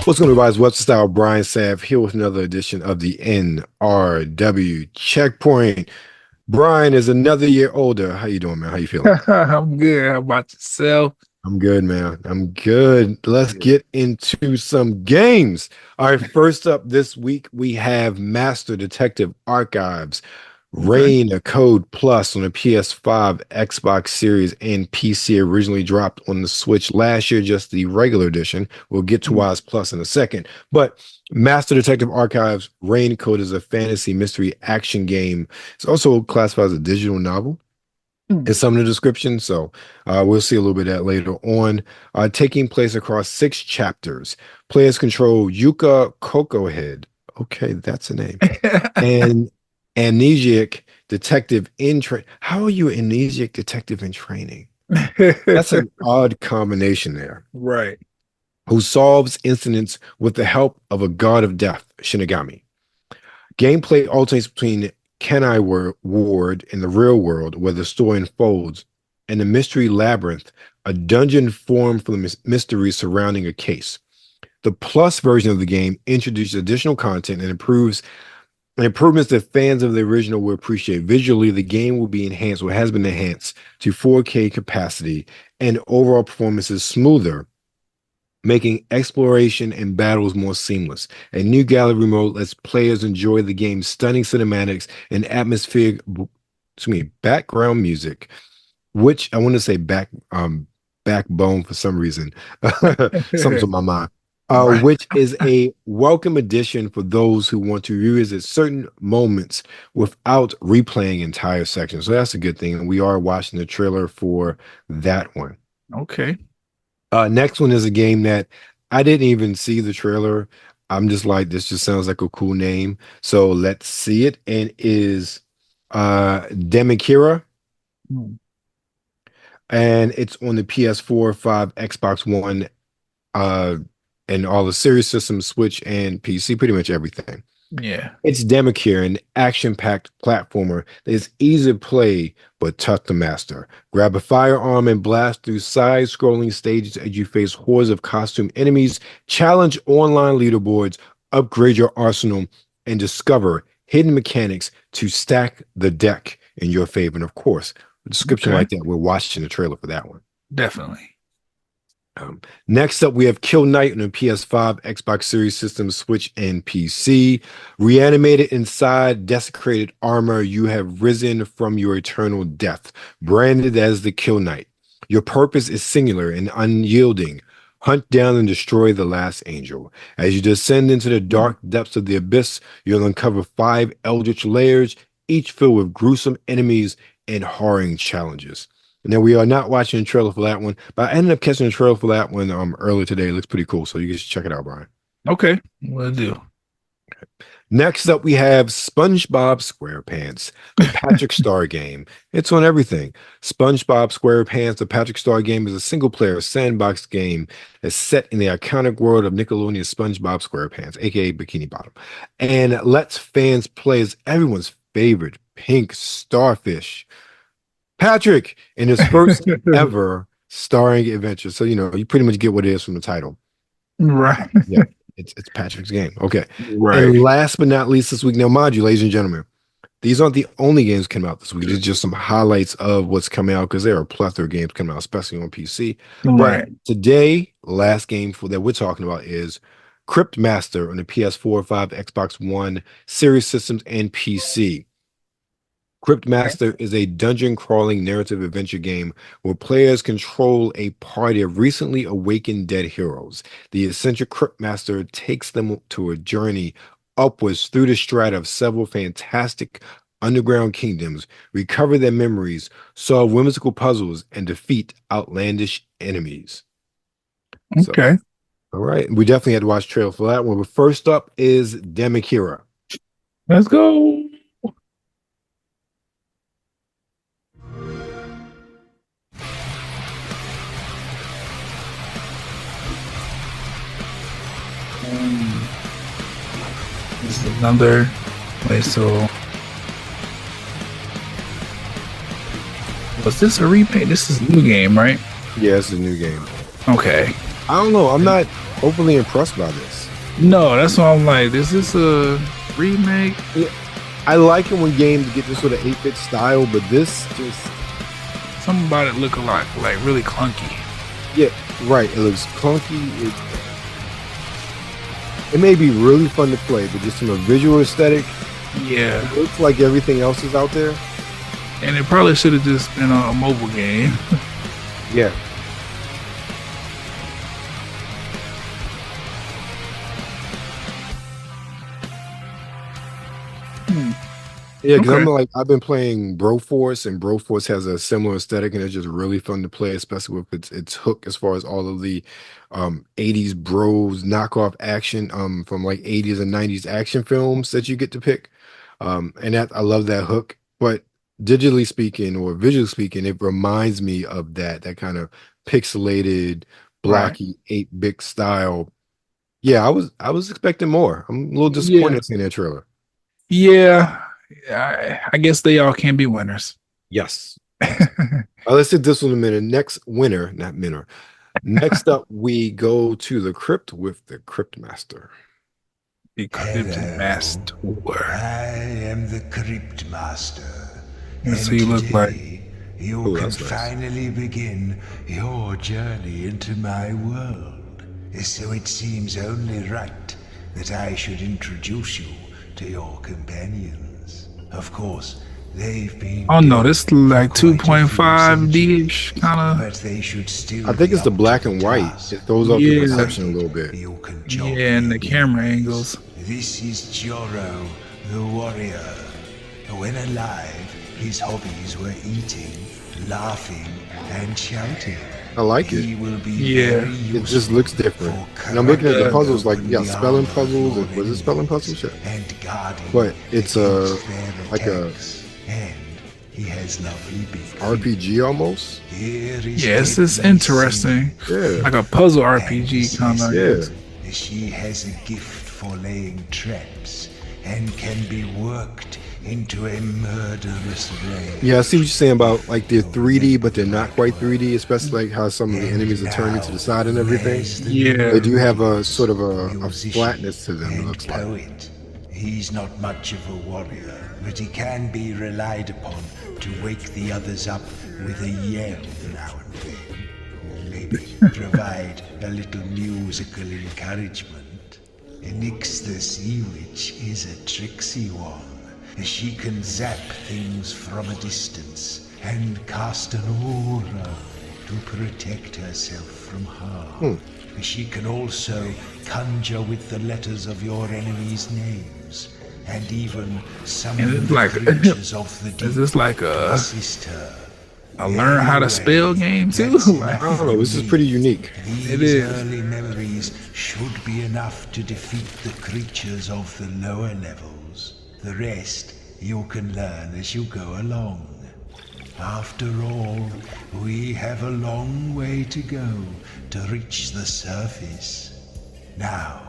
What's going on, everybody? What's the style? Brian Sav here with another edition of the NRW Checkpoint. Brian is another year older. How you doing, man? How you feeling? I'm good. How about yourself? I'm good, man. I'm good. Let's get into some games. All right, first up this week, we have Master Detective Archives. Reign of Code Plus on the PS5, Xbox Series, and PC. Originally dropped on the Switch last year, just the regular edition. We'll get to why it's Plus in a second. But Master Detective Archives, Reign Code is a fantasy mystery action game. It's also classified as a digital novel. It's some of the description, so we'll see a little bit of that later on. Taking place across 6 chapters. Players control Yuka Kokohead. Okay, that's a name. And amnesiac detective in training. How are you an amnesiac detective in training? That's an odd combination there. Right. Who solves incidents with the help of a god of death, Shinigami. Gameplay alternates between Kenai Ward in the real world, where the story unfolds, and the mystery labyrinth, a dungeon formed from the mysteries surrounding a case. The Plus version of the game introduces additional content and improvements that fans of the original will appreciate. Visually, the game will be enhanced, or has been enhanced, to 4K capacity, and overall performance is smoother, making exploration and battles more seamless. A new gallery mode lets players enjoy the game's stunning cinematics and atmospheric, background music, which I want to say backbone for some reason. Something's on my mind. Which is a welcome addition for those who want to revisit certain moments without replaying entire sections. So that's a good thing. And we are watching the trailer for that one. Okay. Next one is a game that I didn't even see the trailer. I'm just like, this just sounds like a cool name. So let's see it. And it is Damikira. And it's on the PS4, 5, Xbox One, and all the series systems, Switch and PC, pretty much everything. Yeah. It's Damikira, an action-packed platformer that is easy to play but tough to master. Grab a firearm and blast through side-scrolling stages as you face hordes of costume enemies, challenge online leaderboards, upgrade your arsenal, and discover hidden mechanics to stack the deck in your favor. And of course, a description like that, we're watching the trailer for that one. Definitely. Next up, we have Kill Knight on the PS5, Xbox Series system, Switch, and PC. Reanimated inside desecrated armor, you have risen from your eternal death, branded as the Kill Knight. Your purpose is singular and unyielding. Hunt down and destroy the last angel. As you descend into the dark depths of the abyss, you'll uncover 5 eldritch layers, each filled with gruesome enemies and harrowing challenges. Now, we are not watching the trailer for that one, but I ended up catching the trailer for that one earlier today. It looks pretty cool, so you can check it out, Brian. Okay, will do. Okay. Next up, we have SpongeBob Squarepants, the Patrick Star game. It's on everything. SpongeBob Squarepants, the Patrick Star game, is a single-player sandbox game that's set in the iconic world of Nickelodeon's SpongeBob Squarepants, aka Bikini Bottom, and lets fans play as everyone's favorite pink starfish, Patrick, in his first ever starring adventure. So, you pretty much get what it is from the title. Right. Yeah, it's Patrick's game. Okay. Right. And last but not least this week, now, mind you, ladies and gentlemen, these aren't the only games coming out this week. It's just some highlights of what's coming out, because there are a plethora of games coming out, especially on PC. Right. But today, last game that we're talking about is Cryptmaster on the PS4, 5, Xbox One, Series systems, and PC. Cryptmaster is a dungeon-crawling narrative adventure game where players control a party of recently awakened dead heroes. The eccentric Cryptmaster takes them to a journey upwards through the strata of several fantastic underground kingdoms, recover their memories, solve whimsical puzzles, and defeat outlandish enemies. Okay. So, all right. We definitely had to watch the trailer for that one. But first up is Damikira. Let's go. This is another way. So was this a repaint? This is a new game, right? Yeah, it's a new game. Okay. I don't know. I'm not overly impressed by this. No, that's why I'm like, is this a remake? Yeah, I like it when games get this sort of 8-bit style, but this just Something about it look like really clunky. yeah, right. It looks clunky. It may be really fun to play, but just from a visual aesthetic, Yeah, it looks like everything else is out there. and it probably should have just been a mobile game. Yeah. Yeah, because Okay. I've been playing Broforce, and Broforce has a similar aesthetic, and it's just really fun to play, especially with its hook as far as all of the 80s bros knockoff action from like 80s and 90s action films that you get to pick. And that I love that hook. But digitally speaking or visually speaking, it reminds me of that kind of pixelated, Right. blocky 8-bit style. Yeah, I was expecting more. I'm a little disappointed Yeah. seeing that trailer. Yeah. I guess they all can be winners. Yes. Let's hit this one in a minute. Next winner, not minner. Next up, we go to the crypt with the Cryptmaster. The Cryptmaster. I am the Cryptmaster. That's who you look like. You Oh, can that's nice. finally begin your journey into my world. So it seems only right that I should introduce you to your companions. Of course, they've been. Oh no, this is like dead for quite a few 2.5D-ish centuries, kind of. But they should still. I think be it's the up black to and white. task. It throws off Yeah. the perception a little bit. You can join Yeah, and me the camera in. angles. This is Joro, the warrior. When alive, his hobbies were eating, laughing, and shouting. I like He it. will be Yeah. very It just useful looks different. for And I'm looking at the Yeah. puzzles like, yeah, the spelling armor puzzles. of Was it spelling puzzles? Sure. and guarding But it's against their like a attacks. And he has lovely big feet. RPG almost. Here is Yeah, it's just deadly interesting. Yeah. Like a puzzle RPG kind of. Yeah. She has a gift for laying traps and can be worked into a murderous rage. Yeah, I see what you're saying about like they're 3D, but they're not quite 3D, especially like how some of the enemies are turning to the side and everything. Yeah. They do have a sort of a flatness to them, it and looks like. poet. He's not much of a warrior, but he can be relied upon to wake the others up with a yell now and then. Maybe provide a little musical encouragement. Nix the Sea Witch is a tricksy one. She can zap things from a distance and cast an aura to protect herself from harm. She can also conjure with the letters of your enemies' names, and even summon And it's the like- creatures of the deep Is this like to a assist her. learn how to spell game too? Like, I don't know, this is pretty unique. These It is. early memories should be enough to defeat the creatures of the lower levels. The rest you can learn as you go along. After all, we have a long way to go to reach the surface. Now,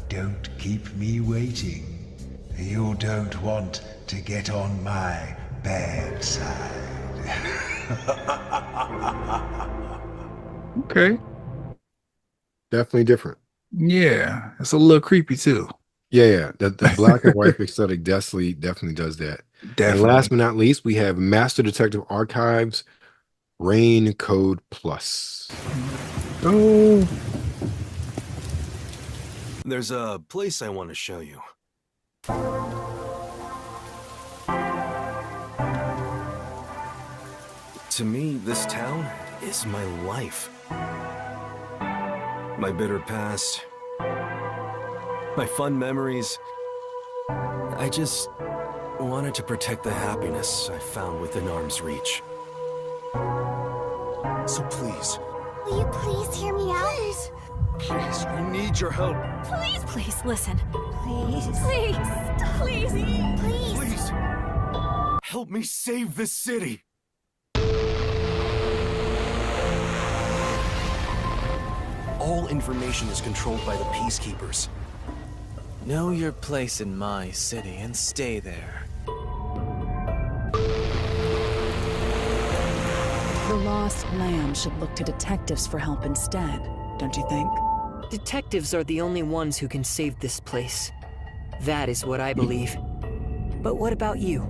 don't keep me waiting. You don't want to get on my bad side. okay. Definitely different. Yeah. It's a little creepy too. Yeah. The black and white aesthetic definitely does that. And Definitely. last but not least, we have Master Detective Archives Rain Code Plus. Oh. There's a place I want to show you. To me, this town is my life. My bitter past. My fun memories. I just wanted to protect the happiness I found within arm's reach. So please, Will you please hear me out? Please. please, I need your help. Please listen. Please. Please. Please, help me save this city. All information is controlled by the Peacekeepers. Know your place in my city and stay there. The lost lamb should look to detectives for help instead, don't you think? Detectives are the only ones who can save this place. That is what I believe. But what about you?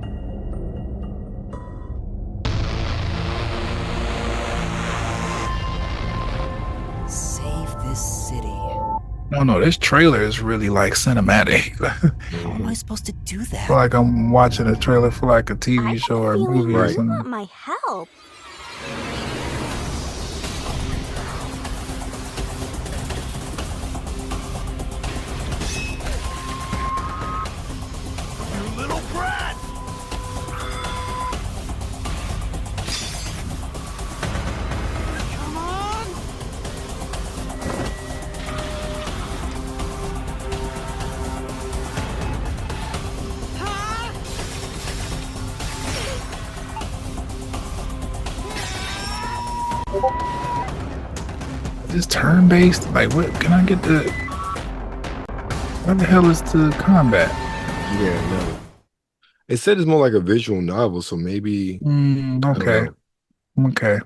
Save this city. No, this trailer is really like cinematic. How am I supposed to do I that? feel like I'm watching a trailer for like a TV show or a movie or You something. want my help. You little brat! Come on! Huh? This turn-based? Like, what? Can I get the... What the hell is the combat? Yeah, no. It said it's more like a visual novel, so maybe. Okay. Okay.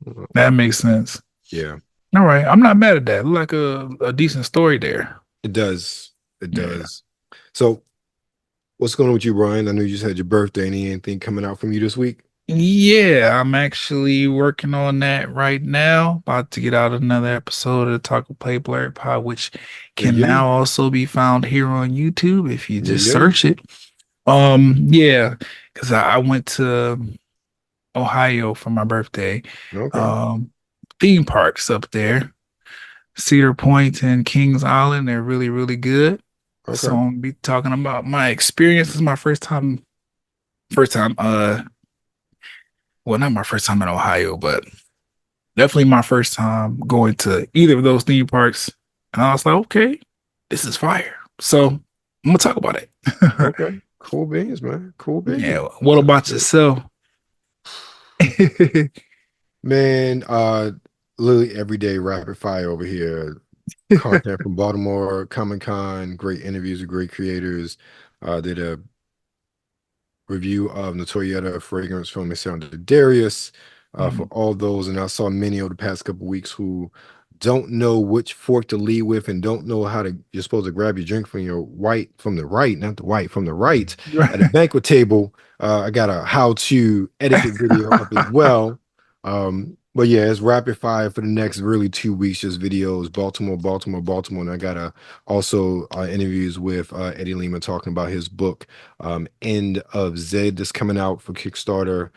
know. That makes sense. Yeah, All right. I'm not mad at that. Look like a decent story there. it does. It Yeah. does. So, what's going on with you, Brian? I know you just had your birthday. Anything coming out from you this week? Yeah, I'm actually working on that right now. About to get out another episode of the Talk+Play blerdcast, which can Yeah. now also be found here on YouTube if you just Yeah. search it. Yeah, because I went to Ohio for my birthday. Okay. Theme parks up there, Cedar Point and Kings Island. They're really, really good. Okay. So I'm gonna be talking about my experience. This is my first time, well, not my first time in Ohio, but definitely my first time going to either of those theme parks. And I was like, okay, this is fire. So I'm gonna talk about it. Okay. Cool beans, man. Cool beans. Yeah. What about yourself? Man, literally every day rapid fire over here. Content from Baltimore, Comic-Con, great interviews with great creators. Did a review of Notorieta fragrance from Miss Darius for all those, and I saw many over the past couple weeks who don't know which fork to lead with and don't know how to. You're supposed to grab your drink from the right, not the white, from the right at a banquet table. I got a how-to etiquette video up as well. But yeah, it's rapid fire for the next really 2 weeks, just videos, Baltimore. And I got also interviews with Eddie Lima talking about his book, End of Zed, that's coming out for Kickstarter,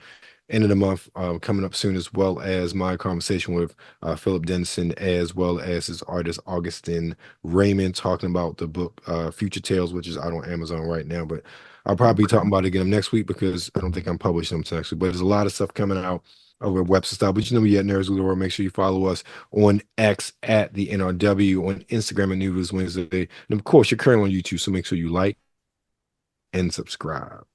end of the month, coming up soon, as well as my conversation with Philip Denson, as well as his artist, Augustin Raymond, talking about the book, Future Tales, which is out on Amazon right now. But I'll probably be talking about it again next week because I don't think I'm publishing them next week. But there's a lot of stuff coming out over website style. But you know me at Nerds of the World. Make sure you follow us on X at the NRW, on Instagram at News Wednesday. And of course, you're currently on YouTube, so make sure you like and subscribe.